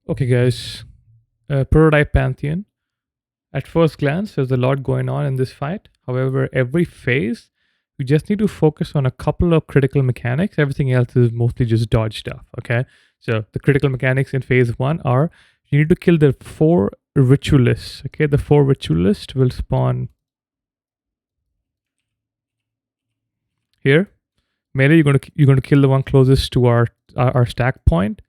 Okay, guys. Prototype Pantheon. At first glance, there's a lot going on in this fight. However, every phase, you just need to focus on a couple of critical mechanics. Everything else is mostly just dodge stuff. Okay. So the critical mechanics in phase one are you need to kill the 4 ritualists. Okay. The 4 ritualists will spawn here. Melee, you're gonna kill the one closest to our stack point.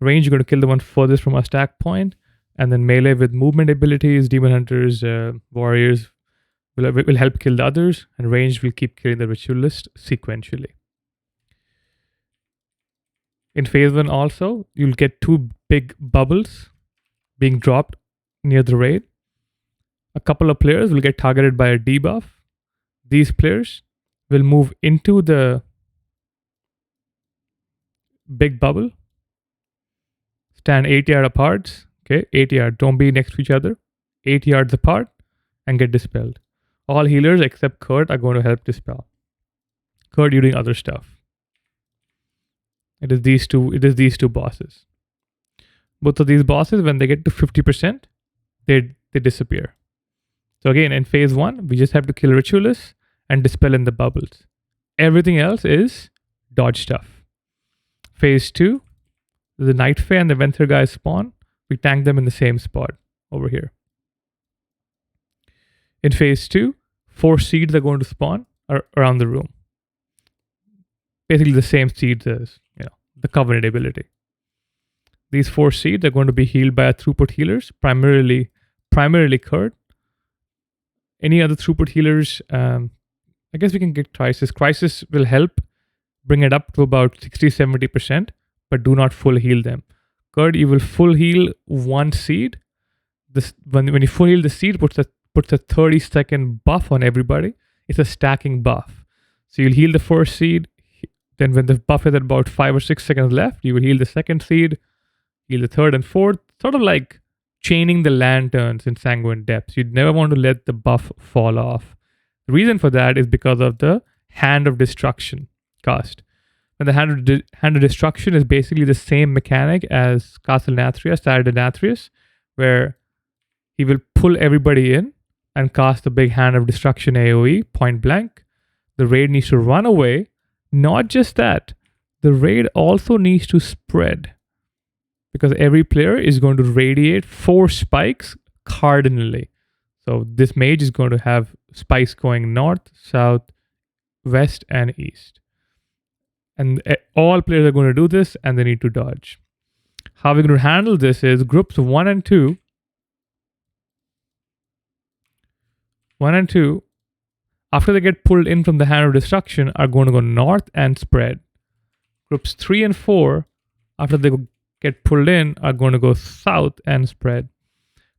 Range, you're going to kill the one furthest from our stack point. And then melee with movement abilities, demon hunters, warriors will help kill the others. And range will keep killing the ritualist sequentially. In phase 1 also, you'll get 2 big bubbles being dropped near the raid. A couple of players will get targeted by a debuff. These players will move into the big bubble, stand 8 yards apart. Okay, 8 yards. Don't be next to each other. 8 yards apart and get dispelled. All healers except Kurt are going to help dispel. Kurt, you're doing other stuff. It is these two bosses. Both of these bosses, when they get to 50%, they disappear. So again, in phase 1, we just have to kill ritualists and dispel in the bubbles. Everything else is dodge stuff. Phase 2, the Night Fae and the Venthyr guys spawn. We tank them in the same spot over here. In phase 2, 4 seeds are going to spawn around the room. Basically the same seeds as the Covenant ability. These 4 seeds are going to be healed by our throughput healers, primarily Kurt. Any other throughput healers, I guess we can get Crisis. Crisis will help bring it up to about 60-70%, but do not full heal them. Kurt, you will full heal 1 seed. When you full heal the seed, puts a 30-second buff on everybody. It's a stacking buff. So you'll heal the first seed. Then when the buff is at about 5 or 6 seconds left, you will heal the second seed, heal the third and fourth. Sort of like chaining the lanterns in Sanguine Depths. You'd never want to let the buff fall off. The reason for that is because of the Hand of Destruction cost. And the Hand of Destruction is basically the same mechanic as Castle Nathrius, Saturday Nathrius, where he will pull everybody in and cast the big Hand of Destruction AoE, point blank. The raid needs to run away. Not just that, the raid also needs to spread, because every player is going to radiate 4 spikes cardinally. So this mage is going to have spikes going north, south, west, and east. And all players are going to do this, and they need to dodge. How we're going to handle this is groups 1 and 2. 1 and 2, after they get pulled in from the Hand of Destruction, are going to go north and spread. Groups 3 and 4, after they get pulled in, are going to go south and spread.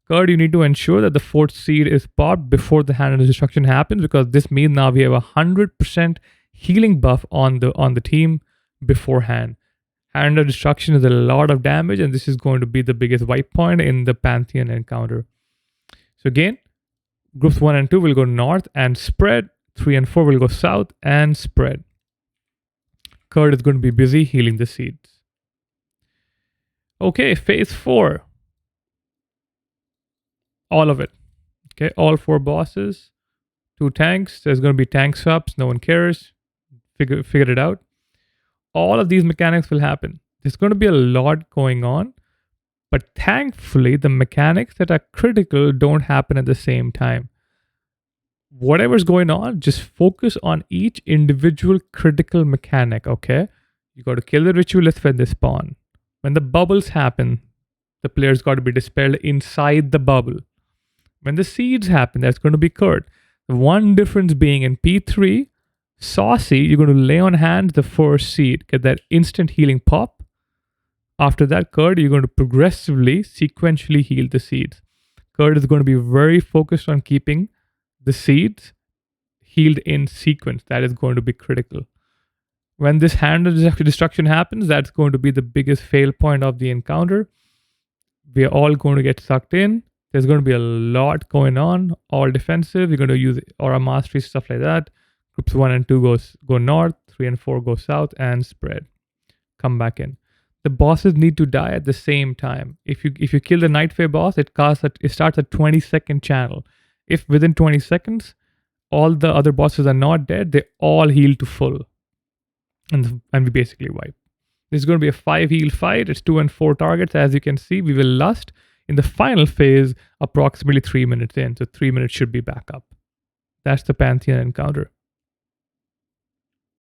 Third, you need to ensure that the 4th seed is popped before the Hand of Destruction happens, because this means now we have 100% healing buff on the team beforehand. Hand of Destruction is a lot of damage, and this is going to be the biggest wipe point in the Pantheon encounter. So again, groups 1 and 2 will go north and spread. 3 and 4 will go south and spread. Kurt is going to be busy healing the seeds. Okay, phase 4. All of it. Okay, all 4 bosses. 2 tanks. There's going to be tank swaps. No one cares. Figure it out. All of these mechanics will happen. There's going to be a lot going on. But thankfully, the mechanics that are critical don't happen at the same time. Whatever's going on, just focus on each individual critical mechanic, okay? You got to kill the ritualists when they spawn. When the bubbles happen, the player's got to be dispelled inside the bubble. When the seeds happen, that's going to be Kurt. The one difference being in P3, Saucy, you're going to lay on hands the first seed, get that instant healing pop. After that, Kurt, you're going to progressively, sequentially heal the seeds. Kurt is going to be very focused on keeping the seeds healed in sequence. That is going to be critical. When this Hand of Destruction happens, that's going to be the biggest fail point of the encounter. We are all going to get sucked in. There's going to be a lot going on, all defensive. You're going to use Aura Mastery, stuff like that. Groups 1 and 2 go north, 3 and 4 go south and spread. Come back in. the bosses need to die at the same time. If you kill the Nightfare boss, it starts a 20-second channel. If within 20 seconds all the other bosses are not dead, they all heal to full, and we basically wipe. This is going to be a 5 heal fight. It's 2 and 4 targets. As you can see, we will lust in the final phase approximately 3 minutes in. So 3 minutes should be back up. That's the Pantheon encounter.